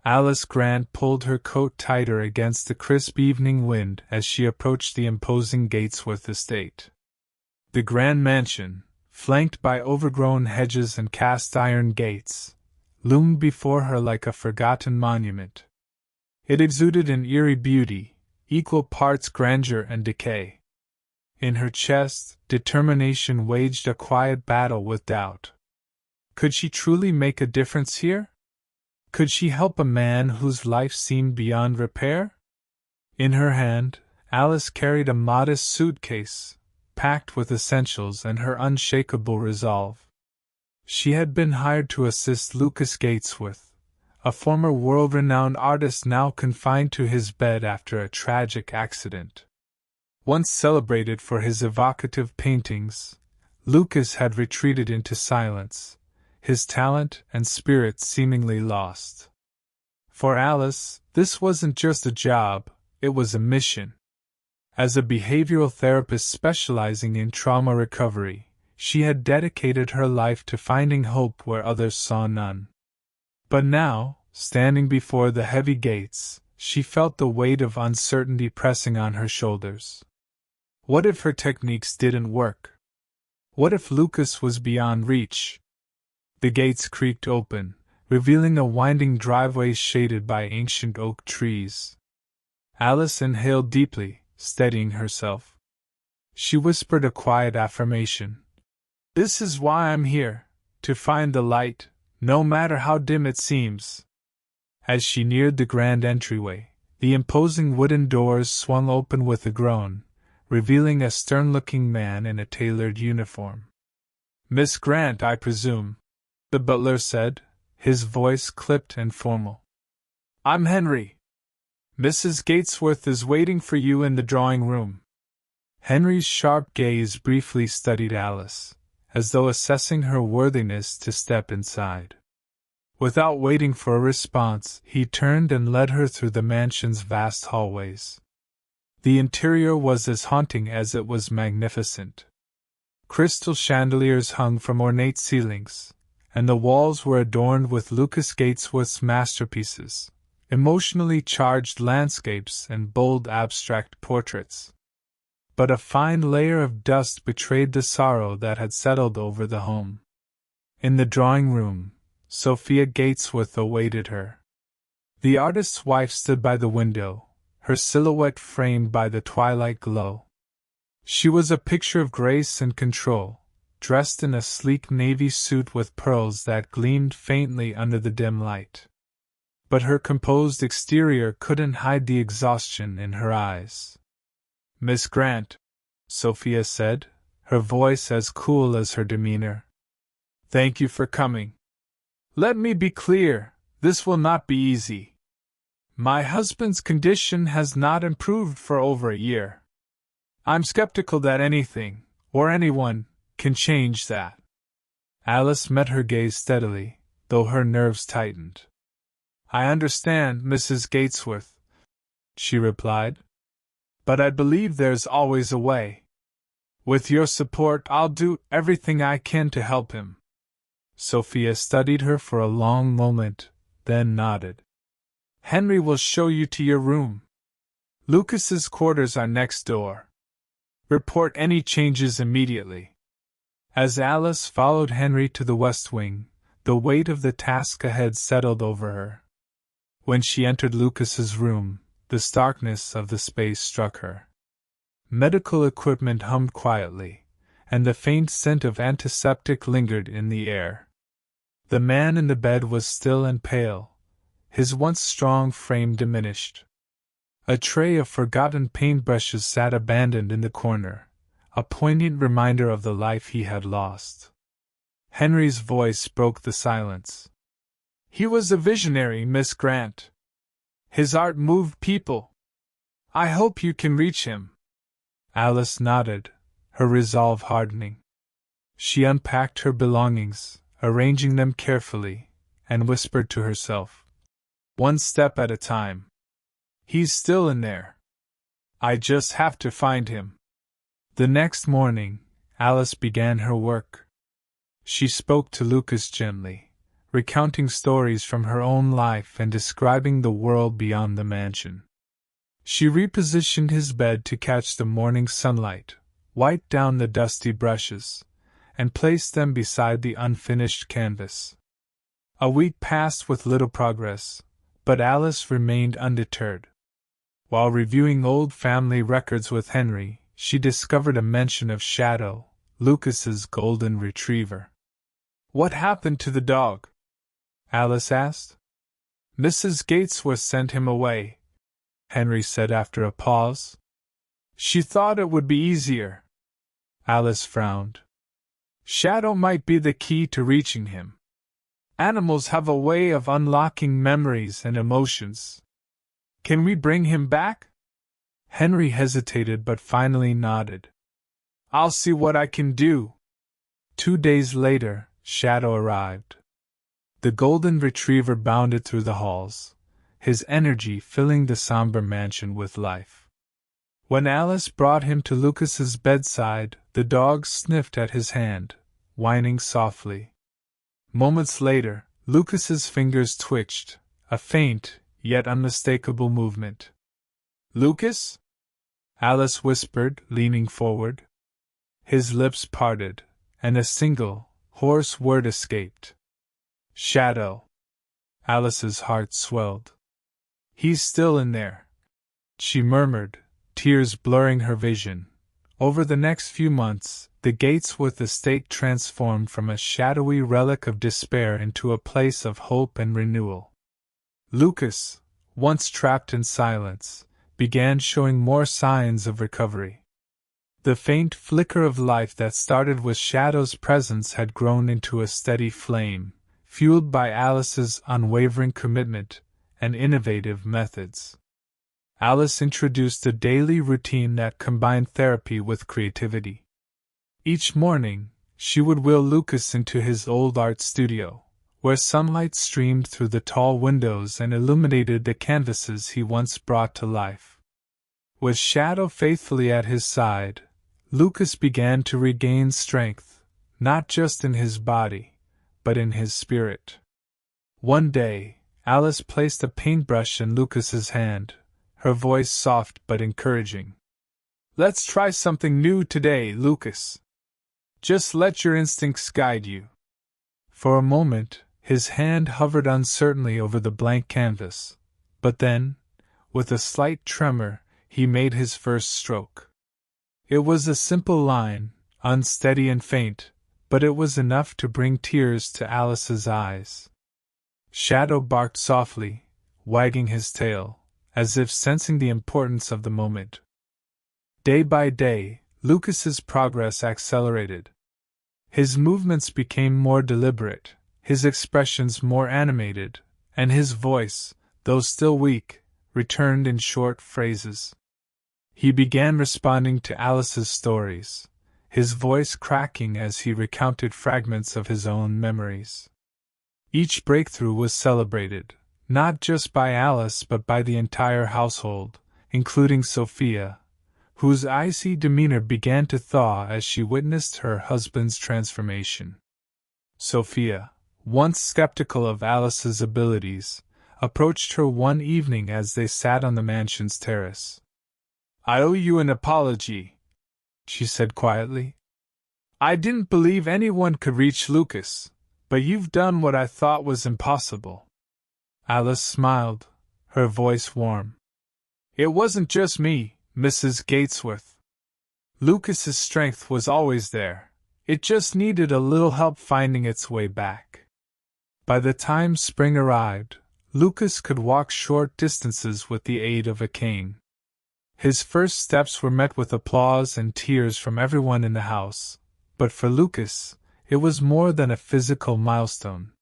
Alice Grant pulled her coat tighter against the crisp evening wind as she approached the imposing Gatesworth estate. The grand mansion, flanked by overgrown hedges and cast-iron gates, loomed before her like a forgotten monument. It exuded an eerie beauty, equal parts grandeur and decay. In her chest, determination waged a quiet battle with doubt. Could she truly make a difference here? Could she help a man whose life seemed beyond repair? In her hand, Alice carried a modest suitcase, packed with essentials and her unshakable resolve. She had been hired to assist Lucas Gatesworth, a former world-renowned artist now confined to his bed after a tragic accident. Once celebrated for his evocative paintings, Lucas had retreated into silence, his talent and spirit seemingly lost. For Alice, this wasn't just a job, it was a mission. As a behavioral therapist specializing in trauma recovery, she had dedicated her life to finding hope where others saw none. But now, standing before the heavy gates, she felt the weight of uncertainty pressing on her shoulders. What if her techniques didn't work? What if Lucas was beyond reach? The gates creaked open, revealing a winding driveway shaded by ancient oak trees. Alice inhaled deeply, steadying herself. She whispered a quiet affirmation. "This is why I'm here, to find the light, no matter how dim it seems." As she neared the grand entryway, the imposing wooden doors swung open with a groan, revealing a stern-looking man in a tailored uniform. "Miss Grant, I presume," the butler said, his voice clipped and formal. "I'm Henry. Mrs. Gatesworth is waiting for you in the drawing room." Henry's sharp gaze briefly studied Alice, as though assessing her worthiness to step inside. Without waiting for a response, he turned and led her through the mansion's vast hallways. The interior was as haunting as it was magnificent. Crystal chandeliers hung from ornate ceilings, and the walls were adorned with Lucas Gatesworth's masterpieces, emotionally charged landscapes and bold abstract portraits. But a fine layer of dust betrayed the sorrow that had settled over the home. In the drawing room, Sophia Gatesworth awaited her. The artist's wife stood by the window, her silhouette framed by the twilight glow. She was a picture of grace and control, dressed in a sleek navy suit with pearls that gleamed faintly under the dim light. But her composed exterior couldn't hide the exhaustion in her eyes. "Miss Grant," Sophia said, her voice as cool as her demeanor. "Thank you for coming. Let me be clear, this will not be easy. My husband's condition has not improved for over a year. I'm skeptical that anything, or anyone, can change that." Alice met her gaze steadily, though her nerves tightened. "I understand, Mrs. Gatesworth," she replied. "But I believe there's always a way. With your support, I'll do everything I can to help him." Sophia studied her for a long moment, then nodded. "Henry will show you to your room. Lucas's quarters are next door. Report any changes immediately." As Alice followed Henry to the west wing, the weight of the task ahead settled over her. When she entered Lucas's room, the starkness of the space struck her. Medical equipment hummed quietly, and the faint scent of antiseptic lingered in the air. The man in the bed was still and pale, his once strong frame diminished. A tray of forgotten paintbrushes sat abandoned in the corner, a poignant reminder of the life he had lost. Henry's voice broke the silence. "He was a visionary, Miss Grant. His art moved people. I hope you can reach him." Alice nodded, her resolve hardening. She unpacked her belongings, arranging them carefully, and whispered to herself, "One step at a time. He's still in there. I just have to find him." The next morning, Alice began her work. She spoke to Lucas gently, recounting stories from her own life and describing the world beyond the mansion. She repositioned his bed to catch the morning sunlight, wiped down the dusty brushes, and placed them beside the unfinished canvas. A week passed with little progress, but Alice remained undeterred. While reviewing old family records with Henry, she discovered a mention of Shadow, Lucas's golden retriever. "What happened to the dog?" Alice asked. "Mrs. Gatesworth sent him away," Henry said after a pause. "She thought it would be easier." Alice frowned. "Shadow might be the key to reaching him. Animals have a way of unlocking memories and emotions. Can we bring him back?" Henry hesitated but finally nodded. "I'll see what I can do." 2 days later, Shadow arrived. The golden retriever bounded through the halls, his energy filling the somber mansion with life. When Alice brought him to Lucas's bedside, the dog sniffed at his hand, whining softly. Moments later, Lucas's fingers twitched, a faint, yet unmistakable movement. "Lucas?" Alice whispered, leaning forward. His lips parted, and a single, hoarse word escaped. "Shadow." Alice's heart swelled. "He's still in there," she murmured, tears blurring her vision. Over the next few months, the Gatesworth estate transformed from a shadowy relic of despair into a place of hope and renewal. Lucas, once trapped in silence, began showing more signs of recovery. The faint flicker of life that started with Shadow's presence had grown into a steady flame, fueled by Alice's unwavering commitment and innovative methods. Alice introduced a daily routine that combined therapy with creativity. Each morning, she would wheel Lucas into his old art studio, where sunlight streamed through the tall windows and illuminated the canvases he once brought to life. With Shadow faithfully at his side, Lucas began to regain strength, not just in his body, but in his spirit. One day, Alice placed a paintbrush in Lucas's hand, her voice soft but encouraging. "Let's try something new today, Lucas. Just let your instincts guide you." For a moment, his hand hovered uncertainly over the blank canvas, but then, with a slight tremor, he made his first stroke. It was a simple line, unsteady and faint, but it was enough to bring tears to Alice's eyes. Shadow barked softly, wagging his tail, as if sensing the importance of the moment. Day by day, Lucas's progress accelerated. His movements became more deliberate, his expressions more animated, and his voice, though still weak, returned in short phrases. He began responding to Alice's stories, his voice cracking as he recounted fragments of his own memories. Each breakthrough was celebrated, not just by Alice but by the entire household, including Sophia, whose icy demeanor began to thaw as she witnessed her husband's transformation. Sophia, once skeptical of Alice's abilities, approached her one evening as they sat on the mansion's terrace. "I owe you an apology," she said quietly. "I didn't believe anyone could reach Lucas, but you've done what I thought was impossible." Alice smiled, her voice warm. "It wasn't just me, Mrs. Gatesworth. Lucas's strength was always there. It just needed a little help finding its way back." By the time spring arrived, Lucas could walk short distances with the aid of a cane. His first steps were met with applause and tears from everyone in the house, but for Lucas, it was more than a physical milestone.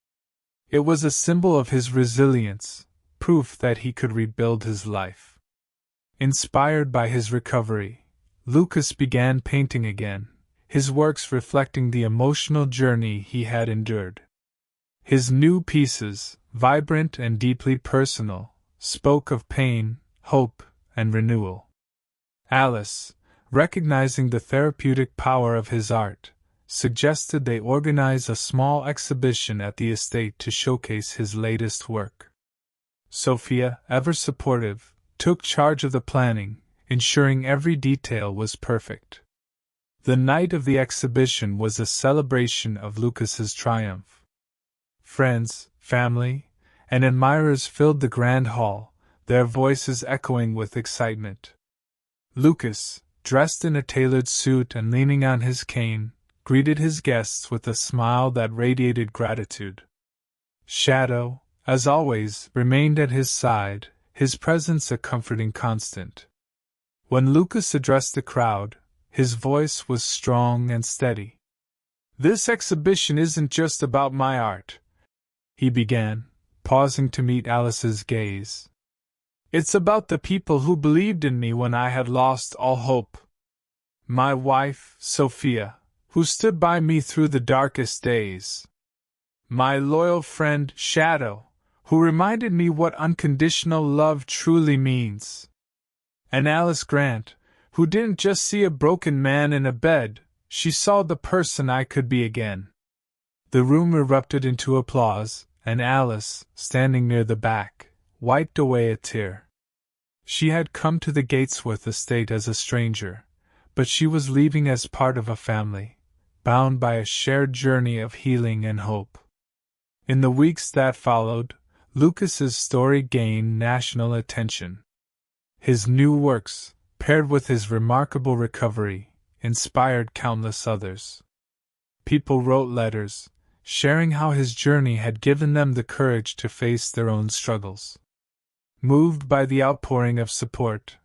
It was a symbol of his resilience, proof that he could rebuild his life. Inspired by his recovery, Lucas began painting again, his works reflecting the emotional journey he had endured. His new pieces, vibrant and deeply personal, spoke of pain, hope, and renewal. Alice, recognizing the therapeutic power of his art, suggested they organize a small exhibition at the estate to showcase his latest work. Sophia, ever supportive, took charge of the planning, ensuring every detail was perfect. The night of the exhibition was a celebration of Lucas's triumph. Friends, family, and admirers filled the grand hall, their voices echoing with excitement. Lucas, dressed in a tailored suit and leaning on his cane, greeted his guests with a smile that radiated gratitude. Shadow, as always, remained at his side, his presence a comforting constant. When Lucas addressed the crowd, his voice was strong and steady. "This exhibition isn't just about my art," he began, pausing to meet Alice's gaze. "It's about the people who believed in me when I had lost all hope. My wife, Sophia, who stood by me through the darkest days. My loyal friend, Shadow, who reminded me what unconditional love truly means. And Alice Grant, who didn't just see a broken man in a bed, she saw the person I could be again." The room erupted into applause, and Alice, standing near the back, wiped away a tear. She had come to the Gatesworth estate as a stranger, but she was leaving as part of a family, bound by a shared journey of healing and hope. In the weeks that followed, Lucas's story gained national attention. His new works, paired with his remarkable recovery, inspired countless others. People wrote letters, sharing how his journey had given them the courage to face their own struggles. Moved by the outpouring of support,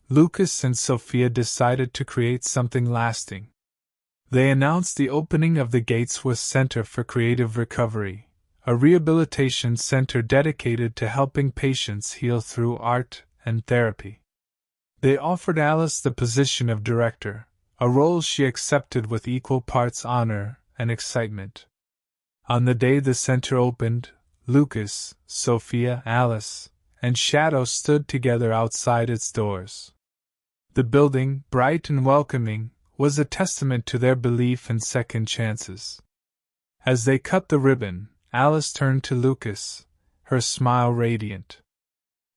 Lucas and Sophia decided to create something lasting. They announced the opening of the Gatesworth Center for Creative Recovery, a rehabilitation center dedicated to helping patients heal through art and therapy. They offered Alice the position of director, a role she accepted with equal parts honor and excitement. On the day the center opened, Lucas, Sophia, Alice, and Shadow stood together outside its doors. The building, bright and welcoming, was a testament to their belief in second chances. As they cut the ribbon, Alice turned to Lucas, her smile radiant.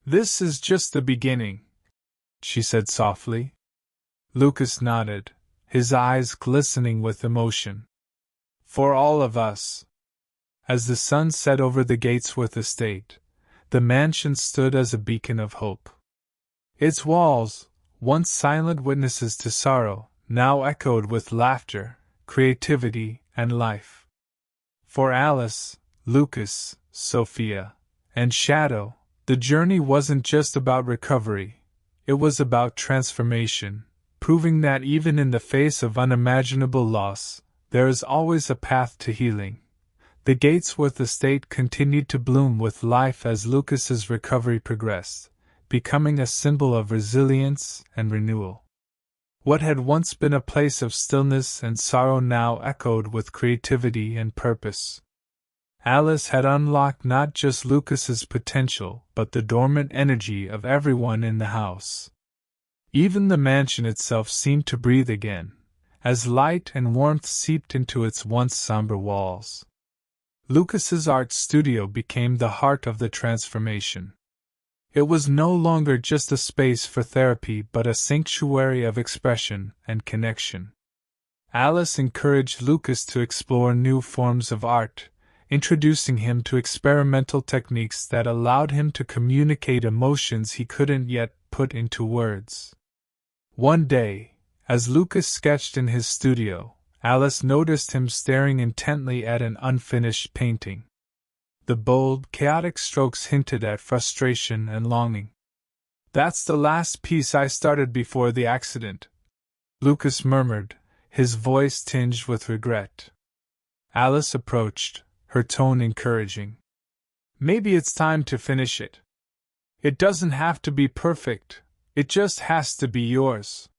"This is just the beginning," she said softly. Lucas nodded, his eyes glistening with emotion. "For all of us." As the sun set over the Gatesworth estate, the mansion stood as a beacon of hope. Its walls, once silent witnesses to sorrow, now echoed with laughter, creativity, and life. For Alice, Lucas, Sophia, and Shadow, the journey wasn't just about recovery, it was about transformation, proving that even in the face of unimaginable loss, there is always a path to healing. The Gatesworth estate continued to bloom with life as Lucas's recovery progressed, becoming a symbol of resilience and renewal. What had once been a place of stillness and sorrow now echoed with creativity and purpose. Alice had unlocked not just Lucas's potential, but the dormant energy of everyone in the house. Even the mansion itself seemed to breathe again, as light and warmth seeped into its once somber walls. Lucas's art studio became the heart of the transformation. It was no longer just a space for therapy but a sanctuary of expression and connection. Alice encouraged Lucas to explore new forms of art, introducing him to experimental techniques that allowed him to communicate emotions he couldn't yet put into words. One day, as Lucas sketched in his studio, Alice noticed him staring intently at an unfinished painting. The bold, chaotic strokes hinted at frustration and longing. "That's the last piece I started before the accident," Lucas murmured, his voice tinged with regret. Alice approached, her tone encouraging. "Maybe it's time to finish it. It doesn't have to be perfect, it just has to be yours."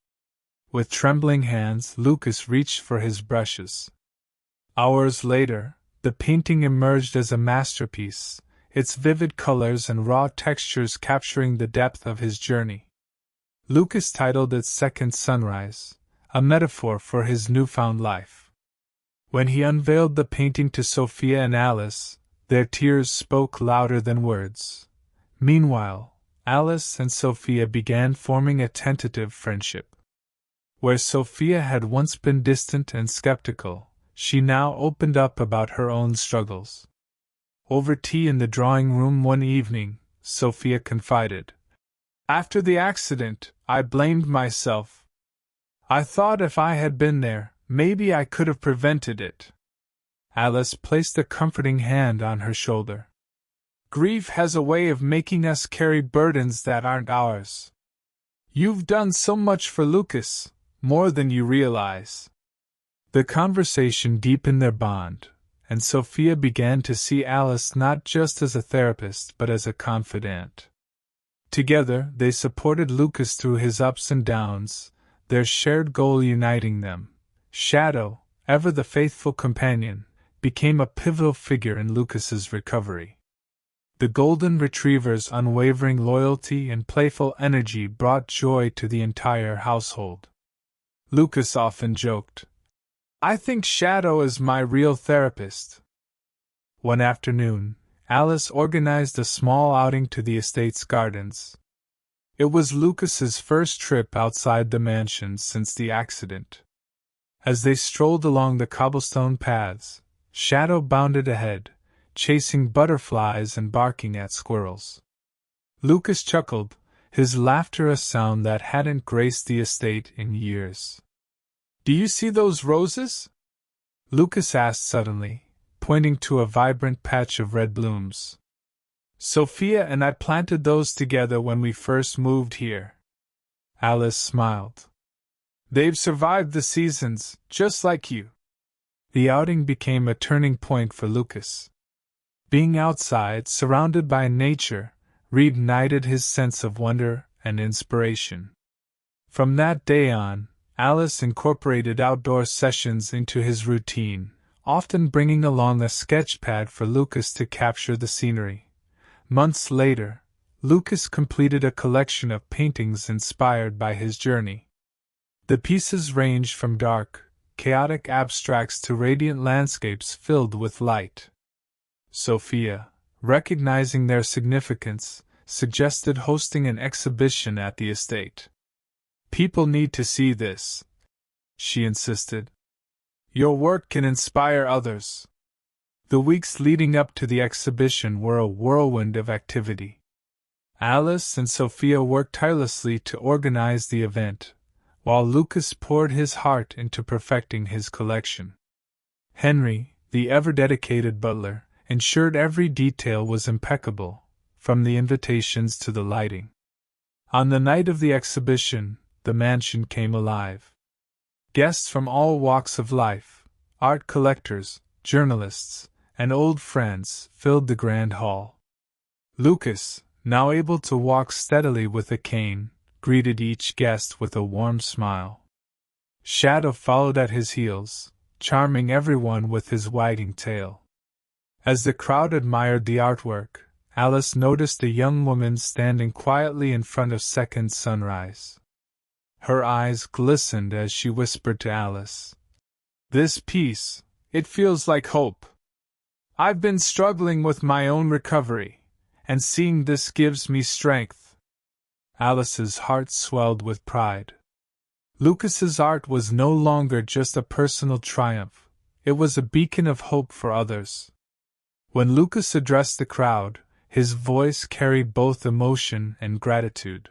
With trembling hands, Lucas reached for his brushes. Hours later, the painting emerged as a masterpiece, its vivid colors and raw textures capturing the depth of his journey. Lucas titled it Second Sunrise, a metaphor for his newfound life. When he unveiled the painting to Sophia and Alice, their tears spoke louder than words. Meanwhile, Alice and Sophia began forming a tentative friendship. Where Sophia had once been distant and skeptical, she now opened up about her own struggles. Over tea in the drawing room one evening, Sophia confided, "After the accident, I blamed myself. I thought if I had been there, maybe I could have prevented it." Alice placed a comforting hand on her shoulder. "Grief has a way of making us carry burdens that aren't ours. You've done so much for Lucas, more than you realize." The conversation deepened their bond, and Sophia began to see Alice not just as a therapist but as a confidant. Together, they supported Lucas through his ups and downs, their shared goal uniting them. Shadow, ever the faithful companion, became a pivotal figure in Lucas's recovery. The golden retriever's unwavering loyalty and playful energy brought joy to the entire household. Lucas often joked, "I think Shadow is my real therapist." One afternoon, Alice organized a small outing to the estate's gardens. It was Lucas's first trip outside the mansion since the accident. As they strolled along the cobblestone paths, Shadow bounded ahead, chasing butterflies and barking at squirrels. Lucas chuckled, his laughter a sound that hadn't graced the estate in years. "Do you see those roses?" Lucas asked suddenly, pointing to a vibrant patch of red blooms. "Sophia and I planted those together when we first moved here." Alice smiled. "They've survived the seasons, just like you." The outing became a turning point for Lucas. Being outside, surrounded by nature, reignited his sense of wonder and inspiration. From that day on, Alice incorporated outdoor sessions into his routine, often bringing along a sketchpad for Lucas to capture the scenery. Months later, Lucas completed a collection of paintings inspired by his journey. The pieces ranged from dark, chaotic abstracts to radiant landscapes filled with light. Sophia, recognizing their significance, suggested hosting an exhibition at the estate. "People need to see this," she insisted. "Your work can inspire others." The weeks leading up to the exhibition were a whirlwind of activity. Alice and Sophia worked tirelessly to organize the event, while Lucas poured his heart into perfecting his collection. Henry, the ever-dedicated butler, ensured every detail was impeccable, from the invitations to the lighting. On the night of the exhibition, the mansion came alive. Guests from all walks of life, art collectors, journalists, and old friends, filled the grand hall. Lucas, now able to walk steadily with a cane, greeted each guest with a warm smile. Shadow followed at his heels, charming everyone with his wagging tail. As the crowd admired the artwork, Alice noticed a young woman standing quietly in front of Second Sunrise. Her eyes glistened as she whispered to Alice, "This piece, it feels like hope. I've been struggling with my own recovery, and seeing this gives me strength." Alice's heart swelled with pride. Lucas's art was no longer just a personal triumph, it was a beacon of hope for others. When Lucas addressed the crowd, his voice carried both emotion and gratitude.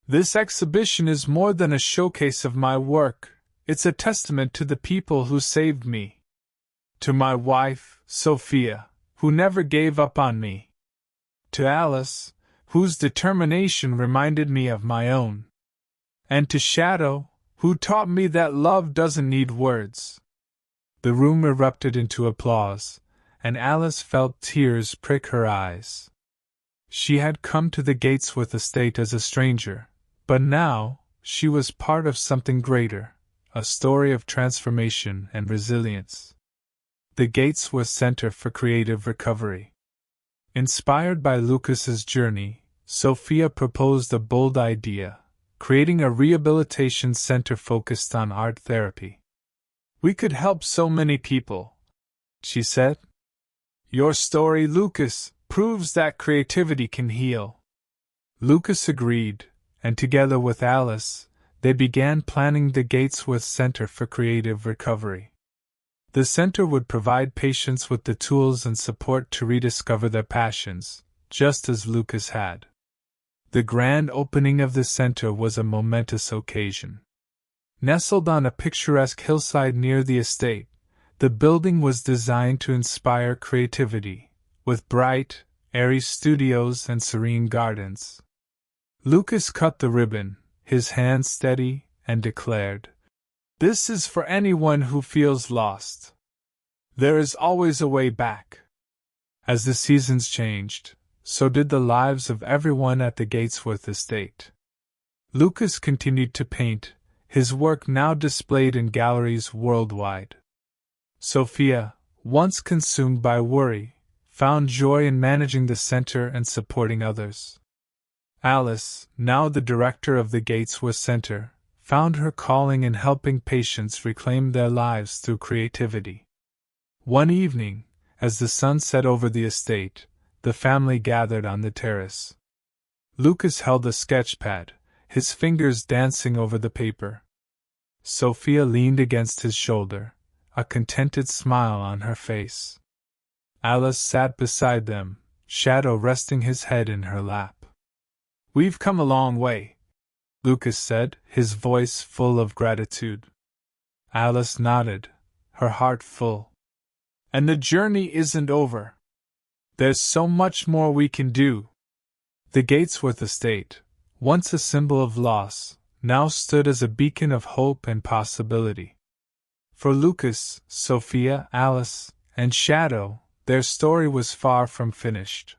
"This exhibition is more than a showcase of my work, it's a testament to the people who saved me. To my wife, Sophia, who never gave up on me. To Alice, whose determination reminded me of my own. And to Shadow, who taught me that love doesn't need words." The room erupted into applause, and Alice felt tears prick her eyes. She had come to the Gatesworth estate as a stranger, but now, she was part of something greater, a story of transformation and resilience. The Gatesworth Center for Creative Recovery. Inspired by Lucas's journey, Sophia proposed a bold idea, creating a rehabilitation center focused on art therapy. We could help so many people, she said. Your story, Lucas, proves that creativity can heal. Lucas agreed, and together with Alice, they began planning the Gatesworth Center for Creative Recovery. The center would provide patients with the tools and support to rediscover their passions, just as Lucas had. The grand opening of the center was a momentous occasion. Nestled on a picturesque hillside near the estate, the building was designed to inspire creativity, with bright, airy studios and serene gardens. Lucas cut the ribbon, his hand steady, and declared, "This is for anyone who feels lost. There is always a way back." As the seasons changed, so did the lives of everyone at the Gatesworth estate. Lucas continued to paint, his work now displayed in galleries worldwide. Sophia, once consumed by worry, found joy in managing the center and supporting others. Alice, now the director of the Gatesworth Center, found her calling in helping patients reclaim their lives through creativity. One evening, as the sun set over the estate, the family gathered on the terrace. Lucas held a sketchpad, his fingers dancing over the paper. Sophia leaned against his shoulder, a contented smile on her face. Alice sat beside them, Shadow resting his head in her lap. "We've come a long way," Lucas said, his voice full of gratitude. Alice nodded, her heart full. "And the journey isn't over. There's so much more we can do." The Gatesworth estate, once a symbol of loss, now stood as a beacon of hope and possibility. For Lucas, Sophia, Alice, and Shadow, their story was far from finished.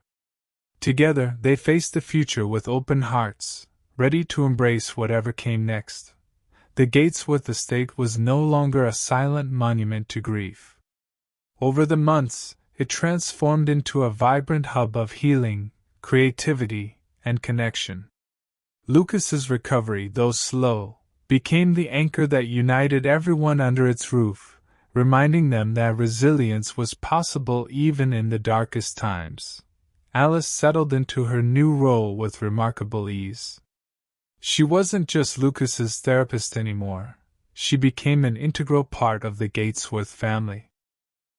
Together they faced the future with open hearts, ready to embrace whatever came next. The Gatesworth estate was no longer a silent monument to grief. Over the months, it transformed into a vibrant hub of healing, creativity, and connection. Lucas's recovery, though slow, became the anchor that united everyone under its roof, reminding them that resilience was possible even in the darkest times. Alice settled into her new role with remarkable ease. She wasn't just Lucas's therapist anymore, she became an integral part of the Gatesworth family.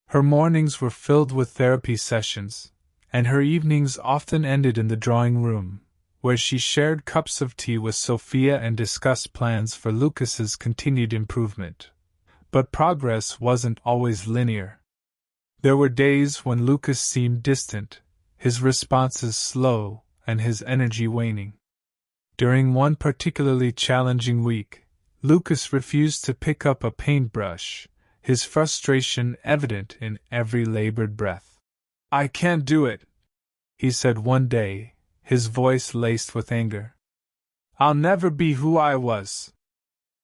Her mornings were filled with therapy sessions, and her evenings often ended in the drawing room, where she shared cups of tea with Sophia and discussed plans for Lucas's continued improvement. But progress wasn't always linear. There were days when Lucas seemed distant, his responses slow, and his energy waning. During one particularly challenging week, Lucas refused to pick up a paintbrush, his frustration evident in every labored breath. "I can't do it," he said one day, his voice laced with anger. "I'll never be who I was."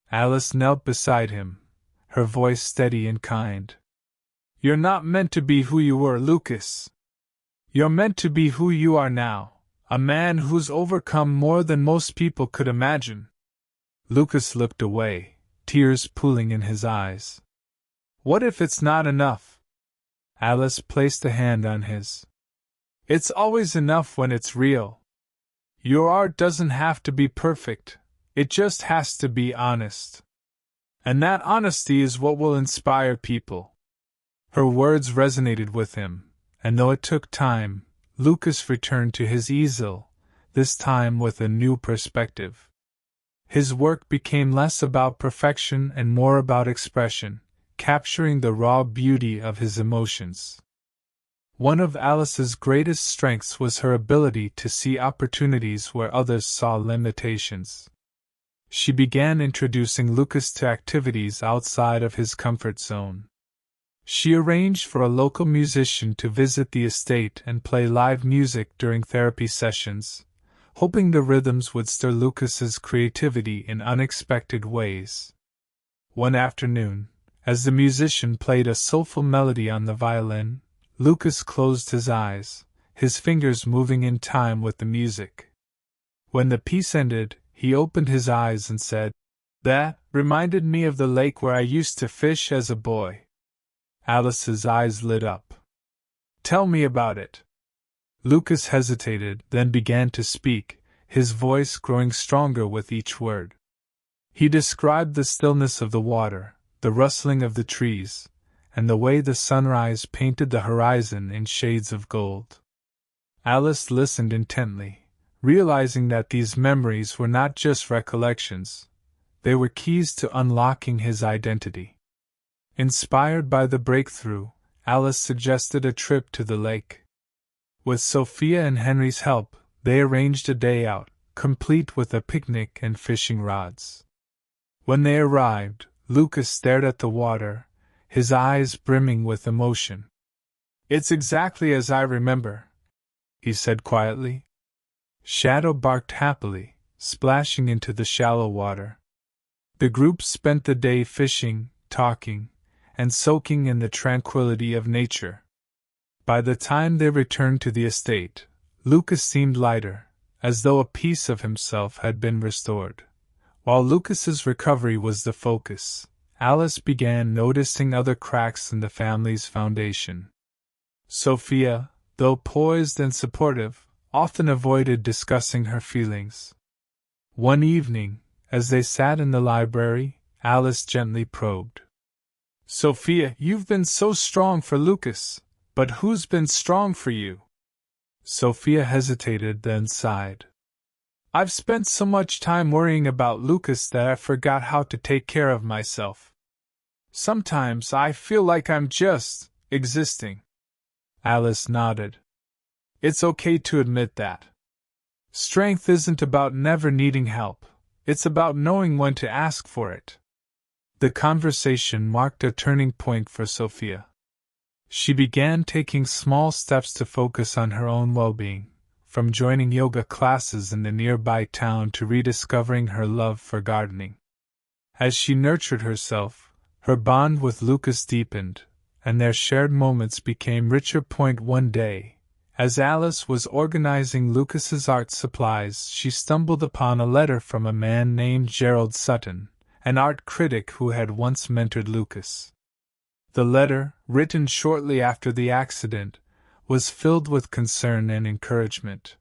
Alice knelt beside him, her voice steady and kind. "You're not meant to be who you were, Lucas. You're meant to be who you are now, a man who's overcome more than most people could imagine." Lucas looked away, tears pooling in his eyes. "What if it's not enough?" Alice placed a hand on his. "It's always enough when it's real. Your art doesn't have to be perfect, it just has to be honest. And that honesty is what will inspire people." Her words resonated with him, and though it took time, Lucas returned to his easel, this time with a new perspective. His work became less about perfection and more about expression, capturing the raw beauty of his emotions. One of Alice's greatest strengths was her ability to see opportunities where others saw limitations. She began introducing Lucas to activities outside of his comfort zone. She arranged for a local musician to visit the estate and play live music during therapy sessions, hoping the rhythms would stir Lucas's creativity in unexpected ways. One afternoon, as the musician played a soulful melody on the violin, Lucas closed his eyes, his fingers moving in time with the music. When the piece ended, he opened his eyes and said, "That reminded me of the lake where I used to fish as a boy. Alice's eyes lit up. Tell me about it. Lucas hesitated, then began to speak, his voice growing stronger with each word. He described the stillness of the water, the rustling of the trees, and the way the sunrise painted the horizon in shades of gold. Alice listened intently, realizing that these memories were not just recollections, they were keys to unlocking his identity. Inspired by the breakthrough, Alice suggested a trip to the lake. With Sophia and Henry's help, they arranged a day out, complete with a picnic and fishing rods. When they arrived, Lucas stared at the water, his eyes brimming with emotion. "It's exactly as I remember," he said quietly. Shadow barked happily, splashing into the shallow water. The group spent the day fishing, talking, and soaking in the tranquility of nature. By the time they returned to the estate, Lucas seemed lighter, as though a piece of himself had been restored. While Lucas's recovery was the focus, Alice began noticing other cracks in the family's foundation. Sophia, though poised and supportive, often avoided discussing her feelings. One evening, as they sat in the library, Alice gently probed. "Sophia, you've been so strong for Lucas, but who's been strong for you?" Sophia hesitated, then sighed. "I've spent so much time worrying about Lucas that I forgot how to take care of myself. Sometimes I feel like I'm just existing." Alice nodded. "It's okay to admit that. Strength isn't about never needing help, it's about knowing when to ask for it." The conversation marked a turning point for Sophia. She began taking small steps to focus on her own well-being, from joining yoga classes in the nearby town to rediscovering her love for gardening. As she nurtured herself, her bond with Lucas deepened, and their shared moments became richer. One day, as Alice was organizing Lucas's art supplies, she stumbled upon a letter from a man named Gerald Sutton, an art critic who had once mentored Lucas. The letter, written shortly after the accident, was filled with concern and encouragement.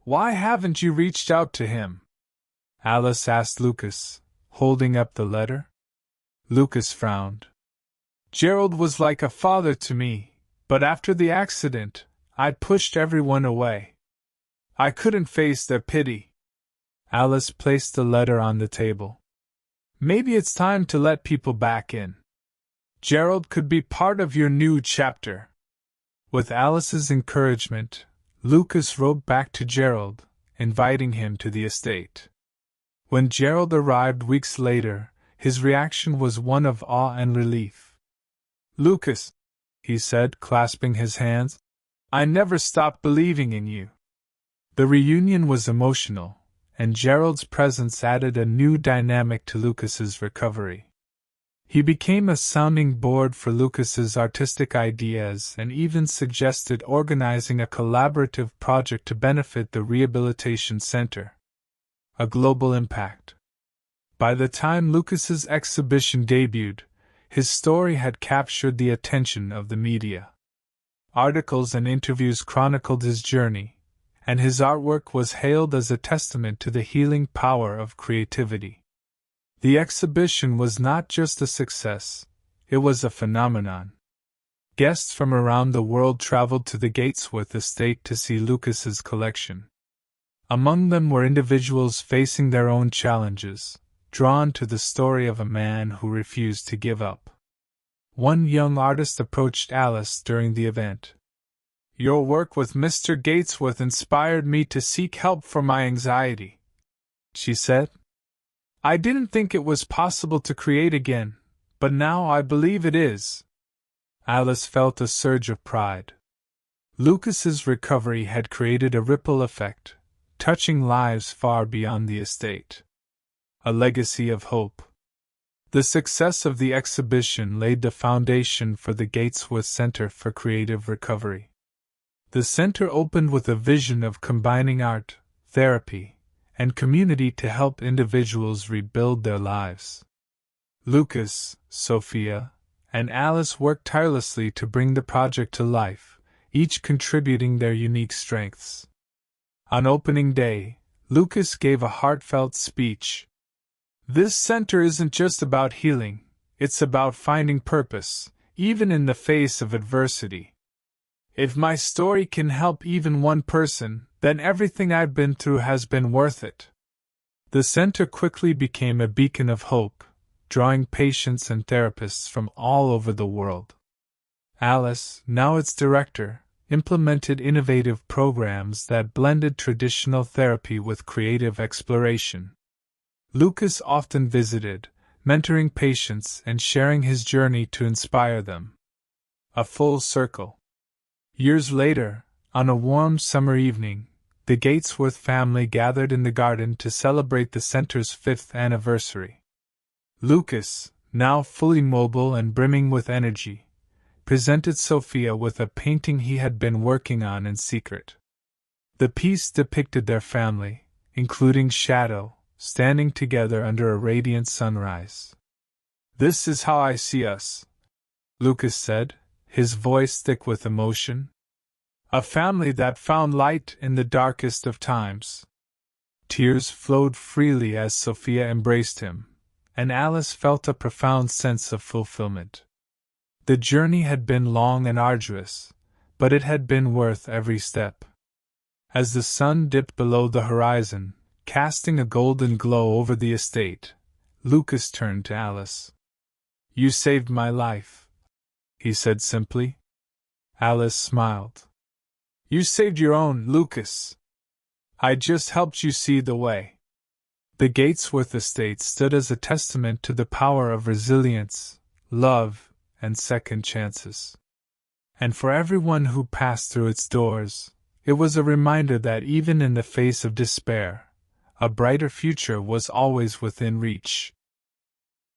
"Why haven't you reached out to him?" Alice asked Lucas, holding up the letter. Lucas frowned. "Gerald was like a father to me, but after the accident, I pushed everyone away. I couldn't face their pity." Alice placed the letter on the table. "Maybe it's time to let people back in. Gerald could be part of your new chapter." With Alice's encouragement, Lucas wrote back to Gerald, inviting him to the estate. When Gerald arrived weeks later, his reaction was one of awe and relief. "Lucas," he said, clasping his hands, "I never stopped believing in you." The reunion was emotional, and Gerald's presence added a new dynamic to Lucas's recovery. He became a sounding board for Lucas's artistic ideas and even suggested organizing a collaborative project to benefit the Rehabilitation Center. A global impact. By the time Lucas's exhibition debuted, his story had captured the attention of the media. Articles and interviews chronicled his journey, and his artwork was hailed as a testament to the healing power of creativity. The exhibition was not just a success, it was a phenomenon. Guests from around the world traveled to the Gatesworth estate to see Lucas's collection. Among them were individuals facing their own challenges, drawn to the story of a man who refused to give up. One young artist approached Alice during the event. "Your work with Mr. Gatesworth inspired me to seek help for my anxiety," she said. "I didn't think it was possible to create again, but now I believe it is." Alice felt a surge of pride. Lucas's recovery had created a ripple effect, touching lives far beyond the estate. A legacy of hope. The success of the exhibition laid the foundation for the Gatesworth Center for Creative Recovery. The center opened with a vision of combining art, therapy, and community to help individuals rebuild their lives. Lucas, Sophia, and Alice worked tirelessly to bring the project to life, each contributing their unique strengths. On opening day, Lucas gave a heartfelt speech. "This center isn't just about healing, it's about finding purpose, even in the face of adversity. If my story can help even one person, then everything I've been through has been worth it." The center quickly became a beacon of hope, drawing patients and therapists from all over the world. Alice, now its director, implemented innovative programs that blended traditional therapy with creative exploration. Lucas often visited, mentoring patients and sharing his journey to inspire them. A full circle. Years later, on a warm summer evening, the Gatesworth family gathered in the garden to celebrate the center's 5th anniversary. Lucas, now fully mobile and brimming with energy, presented Sophia with a painting he had been working on in secret. The piece depicted their family, including Shadow, standing together under a radiant sunrise. "This is how I see us," Lucas said, his voice thick with emotion. "A family that found light in the darkest of times." Tears flowed freely as Sophia embraced him, and Alice felt a profound sense of fulfillment. The journey had been long and arduous, but it had been worth every step. As the sun dipped below the horizon, casting a golden glow over the estate, Lucas turned to Alice. "You saved my life," he said simply. Alice smiled. "You saved your own, Lucas. I just helped you see the way." The Gatesworth estate stood as a testament to the power of resilience, love, and second chances. And for everyone who passed through its doors, it was a reminder that even in the face of despair, a brighter future was always within reach.